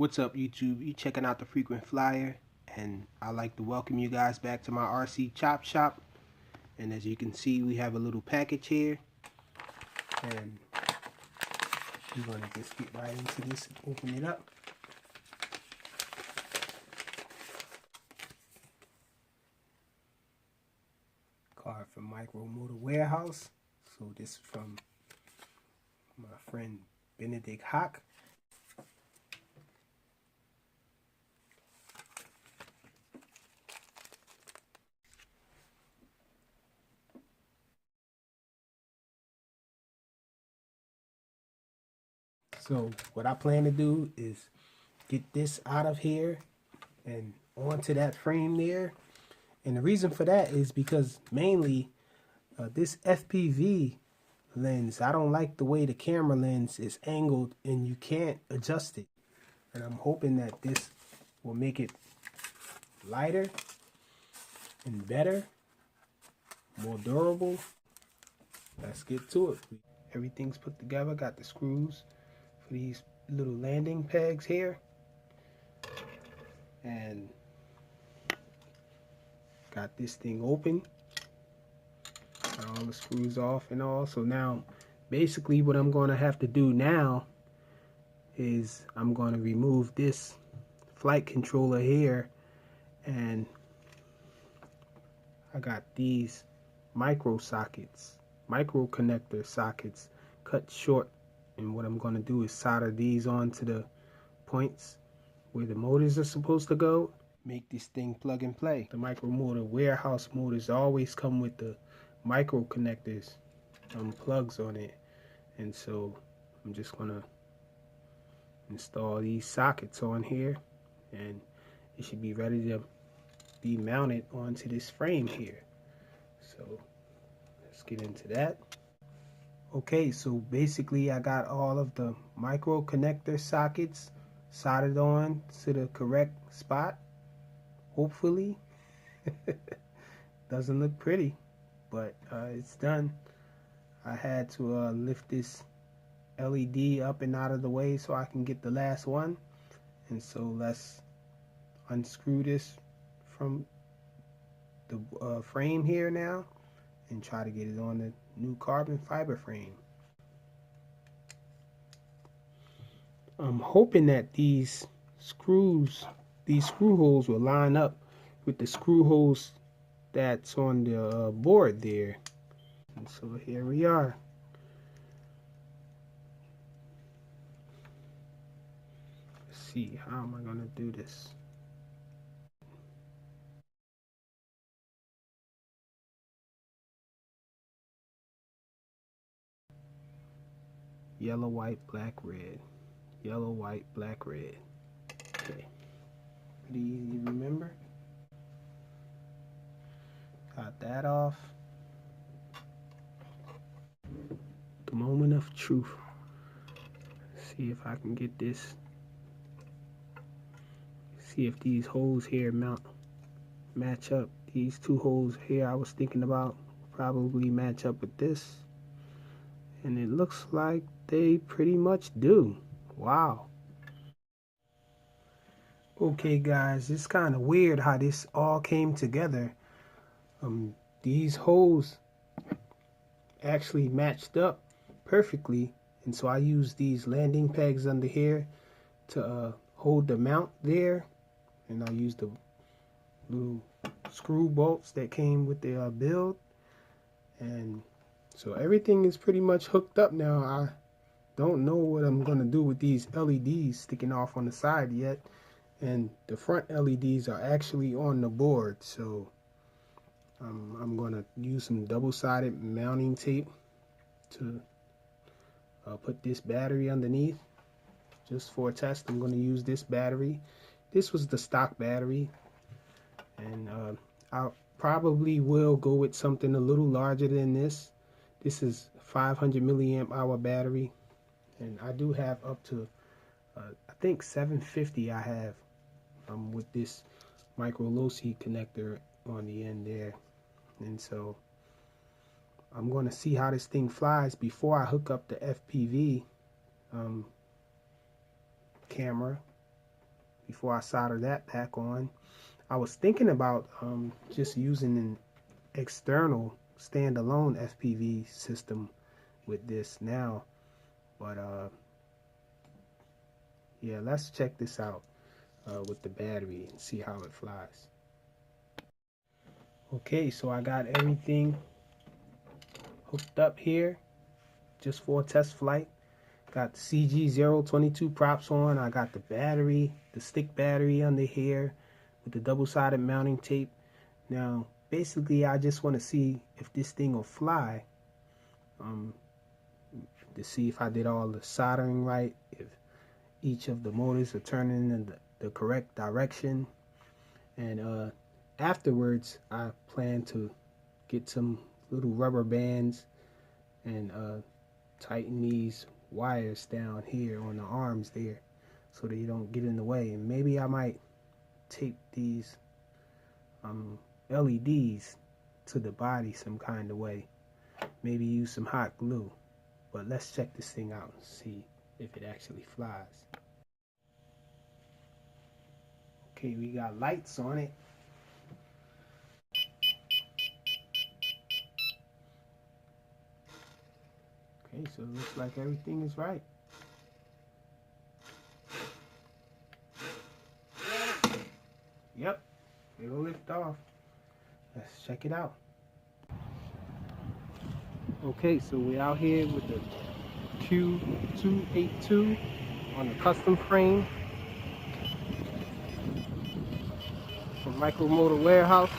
What's up, YouTube? You checking out the Frequent Flyer, and I'd like to welcome you guys back to my RC Chop Shop. And as you can see, we have a little package here, and we're gonna just get right into this and open it up. Card from Micro Motor Warehouse. So this is from my friend Benedict Hock. So what I plan to do is get this out of here and onto that frame there. And the reason for that is because mainly this FPV lens, I don't like the way the camera lens is angled and you can't adjust it. And I'm hoping that this will make it lighter and better, more durable. Let's get to it. Everything's put together. Got the screws for these little landing pegs here, and got this thing open. Got all the screws off and all. So now basically what I'm going to have to do now is I'm going to remove this flight controller here, and I got these micro connector sockets cut short, and what I'm going to do is solder these onto the points where the motors are supposed to go. Make this thing plug and play. The Micro Motor Warehouse motors always come with the micro connectors plugs on it, and so I'm just gonna install these sockets on here, and it should be ready to be mounted onto this frame here. So let's get into that. Okay, so basically I got all of the micro connector sockets soldered on to the correct spot. Hopefully. Doesn't look pretty, but it's done. I had to lift this LED up and out of the way so I can get the last one. And so let's unscrew this from the frame here now and try to get it on the new carbon fiber frame. I'm hoping that these screw holes will line up with the screw holes that's on the board there. And so here we are. Let's see, how am I going to do this? Yellow, white, black, red. Yellow, white, black, red. Okay. Pretty easy to remember. Got that off. The moment of truth. Let's see if I can get this. See if these holes here match up. These two holes here I was thinking about probably match up with this. And it looks like they pretty much do. Wow. Okay guys, it's kind of weird how this all came together. These holes actually matched up perfectly, and so I used these landing pegs under here to hold the mount there, and I used the little screw bolts that came with the build, and so everything is pretty much hooked up now. I don't know what I'm gonna do with these LEDs sticking off on the side yet, and the front LEDs are actually on the board, so I'm gonna use some double-sided mounting tape to put this battery underneath just for a test. I'm gonna use this battery. This was the stock battery, and I probably will go with something a little larger than this. This is 500 milliamp hour battery, and I do have up to I think 750 I have with this micro low C connector on the end there. And so I'm going to see how this thing flies before I hook up the FPV camera before I solder that back on. I was thinking about just using an external standalone FPV system with this now, but yeah, let's check this out with the battery and see how it flies. Okay, so I got everything hooked up here just for a test flight. Got the CG022 props on. I got the battery, the stick battery under here with the double-sided mounting tape. Now, basically, I just want to see if this thing will fly. To see if I did all the soldering right, if each of the motors are turning in the correct direction. And afterwards, I plan to get some little rubber bands and tighten these wires down here on the arms there so they don't get in the way. And maybe I might tape these LEDs to the body some kind of way. Maybe use some hot glue. But let's check this thing out and see if it actually flies. Okay, we got lights on it. Okay, so it looks like everything is right. Yep, it'll lift off. Let's check it out. Okay, so we're out here with the Q282 on the custom frame from Micromotor Warehouse.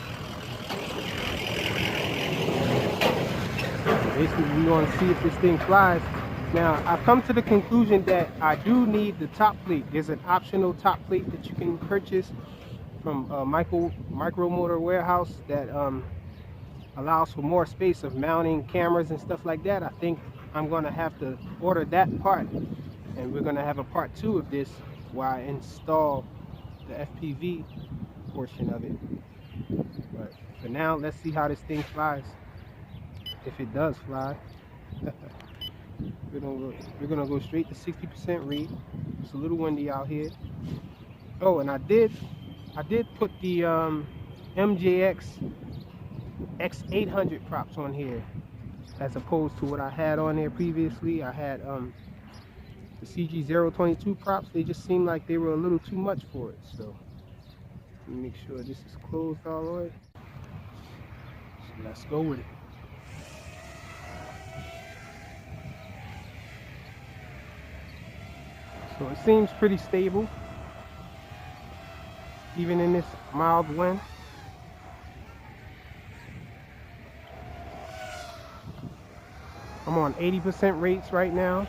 Basically, we want to see if this thing flies. Now, I've come to the conclusion that I do need the top plate. There's an optional top plate that you can purchase from Micromotor Warehouse that allows for more space of mounting cameras and stuff like that. I think I'm going to have to order that part, and we're going to have a part 2 of this where I install the FPV portion of it. But for now, let's see how this thing flies. If it does fly. We're gonna go straight to 60% read. It's a little windy out here. Oh, and I did put the MJX X800 props on here as opposed to what I had on there previously. I had the CG022 props. They just seemed like they were a little too much for it. So let me make sure this is closed all the way. So let's go with it. So it seems pretty stable, even in this mild wind. I'm on 80% rates right now.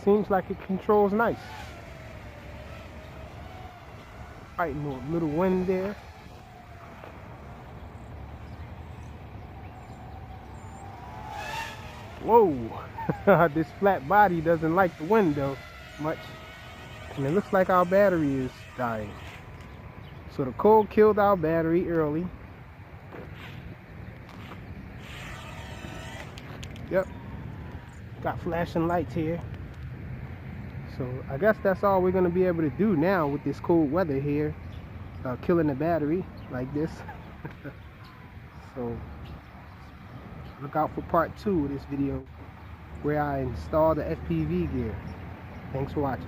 Seems like it controls nice. Fighting a little wind there. Whoa! This flat body doesn't like the wind though much, and it looks like our battery is dying. So the cold killed our battery early. Yep, got flashing lights here. So I guess that's all we're gonna be able to do now with this cold weather here, killing the battery like this. So look out for part 2 of this video where I install the FPV gear. Thanks for watching.